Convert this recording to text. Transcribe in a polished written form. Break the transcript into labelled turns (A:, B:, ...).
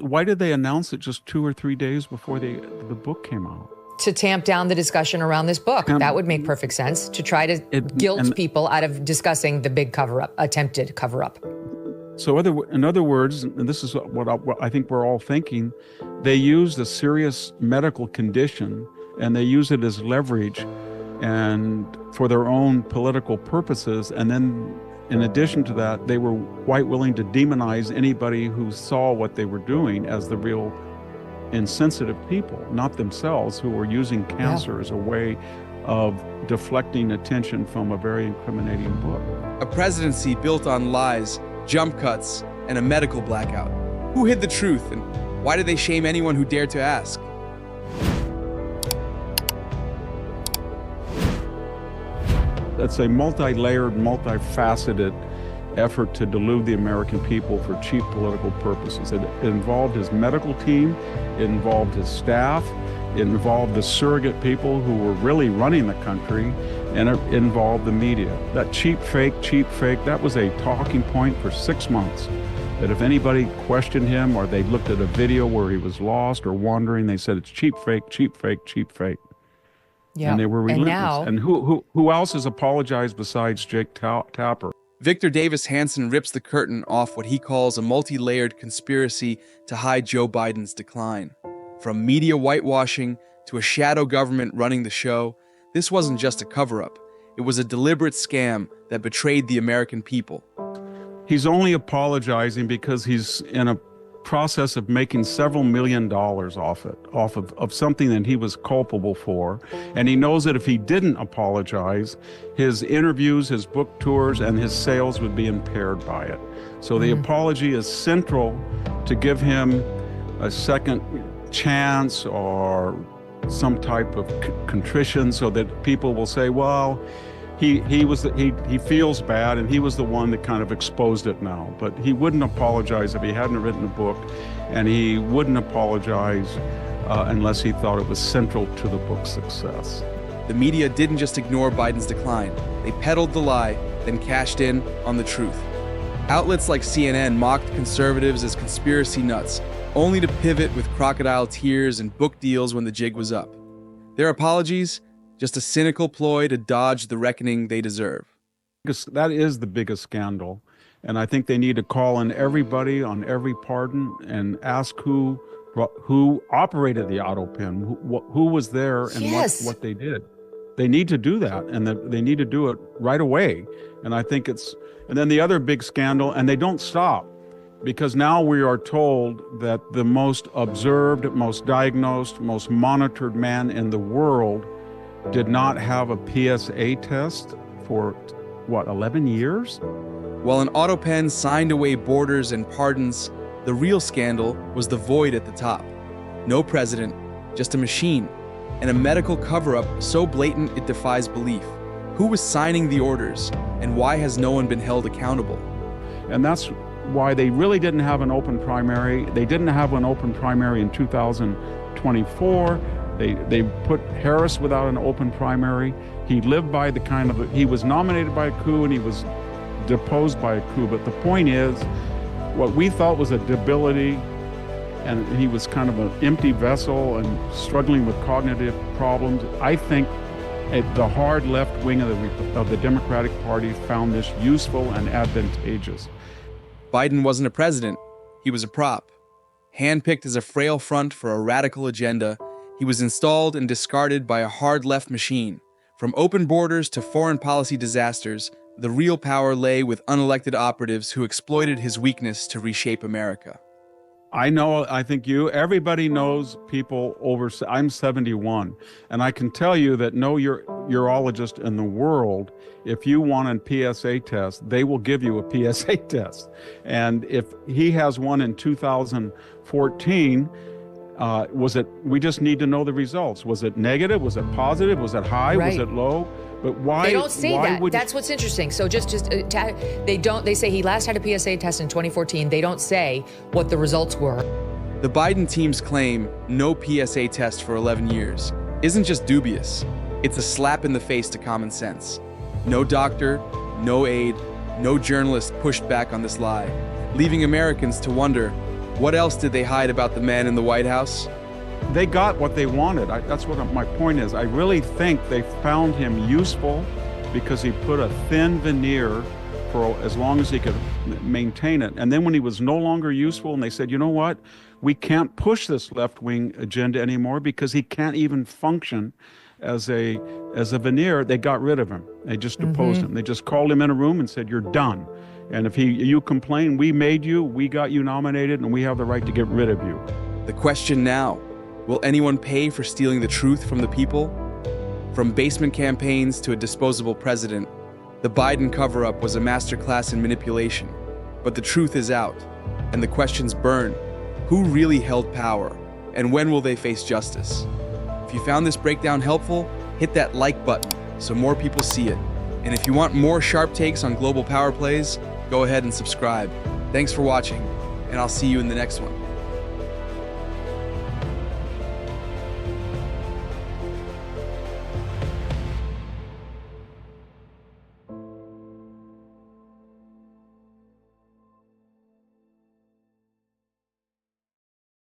A: Why did they announce it just 2 or 3 days before the book came out?
B: To tamp down the discussion around this book. That would make perfect sense, to try to guilt people out of discussing the big cover-up, attempted cover-up.
A: So in other words, and this is what I think we're all thinking, they used a serious medical condition and they use it as leverage and for their own political purposes. And then in addition to that, they were quite willing to demonize anybody who saw what they were doing as the real insensitive people, not themselves, who were using cancer as a way of deflecting attention from a very incriminating book.
C: A presidency built on lies, jump cuts, and a medical blackout. Who hid the truth, and why did they shame anyone who dared to ask?
A: It's a multi-layered, multifaceted effort to delude the American people for cheap political purposes. It involved his medical team, it involved his staff, it involved the surrogate people who were really running the country, and it involved the media. That cheap fake, that was a talking point for 6 months. That if anybody questioned him or they looked at a video where he was lost or wandering, they said it's cheap fake.
B: Yeah.
A: And they were relentless.
B: And
A: now, who else has apologized besides Jake Tapper?
C: Victor Davis Hanson rips the curtain off what he calls a multi-layered conspiracy to hide Joe Biden's decline. From media whitewashing to a shadow government running the show, this wasn't just a cover-up. It was a deliberate scam that betrayed the American people.
A: He's only apologizing because he's in a process of making several $1 million off of something that he was culpable for. And he knows that if he didn't apologize, his interviews, his book tours, and his sales would be impaired by it. So the apology is central to give him a second chance or some type of contrition so that people will say, well, he feels bad and he was the one that kind of exposed it now. But he wouldn't apologize if he hadn't written a book, and he wouldn't apologize unless he thought it was central to the book's success.
C: The media didn't just ignore Biden's decline. They peddled the lie, then cashed in on the truth. Outlets like CNN mocked conservatives as conspiracy nuts, only to pivot with crocodile tears and book deals when the jig was up. Their apologies? Just a cynical ploy to dodge the reckoning they deserve.
A: That is the biggest scandal. And I think they need to call in everybody on every pardon and ask who operated the Autopen, who was there and what they did. They need to do that, and they need to do it right away. And I think and then the other big scandal, and they don't stop, because now we are told that the most observed, most diagnosed, most monitored man in the world did not have a PSA test for, 11 years?
C: While an Autopen signed away borders and pardons, the real scandal was the void at the top. No president, just a machine, and a medical cover-up so blatant it defies belief. Who was signing the orders, and why has no one been held accountable?
A: And that's why they really didn't have an open primary. They didn't have an open primary in 2024. They put Harris without an open primary. He lived by he was nominated by a coup and he was deposed by a coup. But the point is, what we thought was a debility, and he was kind of an empty vessel and struggling with cognitive problems. I think the hard left wing of the Democratic Party found this useful and advantageous.
C: Biden wasn't a president. He was a prop. Handpicked as a frail front for a radical agenda, he was installed and discarded by a hard left machine. From open borders to foreign policy disasters, the real power lay with unelected operatives who exploited his weakness to reshape America.
A: I think everybody knows people I'm 71, and I can tell you that no urologist in the world, if you want a PSA test, they will give you a PSA test. And if he has one in 2014, we just need to know the results. Was it negative? Was it positive? Was it high?
B: Right.
A: Was it low? But why?
B: They don't say that. That's what's interesting. So they say he last had a PSA test in 2014. They don't say what the results were.
C: The Biden team's claim, no PSA test for 11 years, isn't just dubious. It's a slap in the face to common sense. No doctor, no aide, no journalist pushed back on this lie, leaving Americans to wonder, What else did they hide about the man in the White House?
A: They got what they wanted. That's what my point is. I really think they found him useful because he put a thin veneer for as long as he could maintain it. And then when he was no longer useful and they said, you know what, we can't push this left-wing agenda anymore because he can't even function as a veneer, they got rid of him. They just deposed him. They just called him in a room and said, you're done. And if you complain, we made you, we got you nominated, and we have the right to get rid of you.
C: The question now, will anyone pay for stealing the truth from the people? From basement campaigns to a disposable president, the Biden cover-up was a masterclass in manipulation. But the truth is out, and the questions burn. Who really held power, and when will they face justice? If you found this breakdown helpful, hit that like button so more people see it. And if you want more sharp takes on global power plays, go ahead and subscribe. Thanks for watching, and I'll see you in the next one.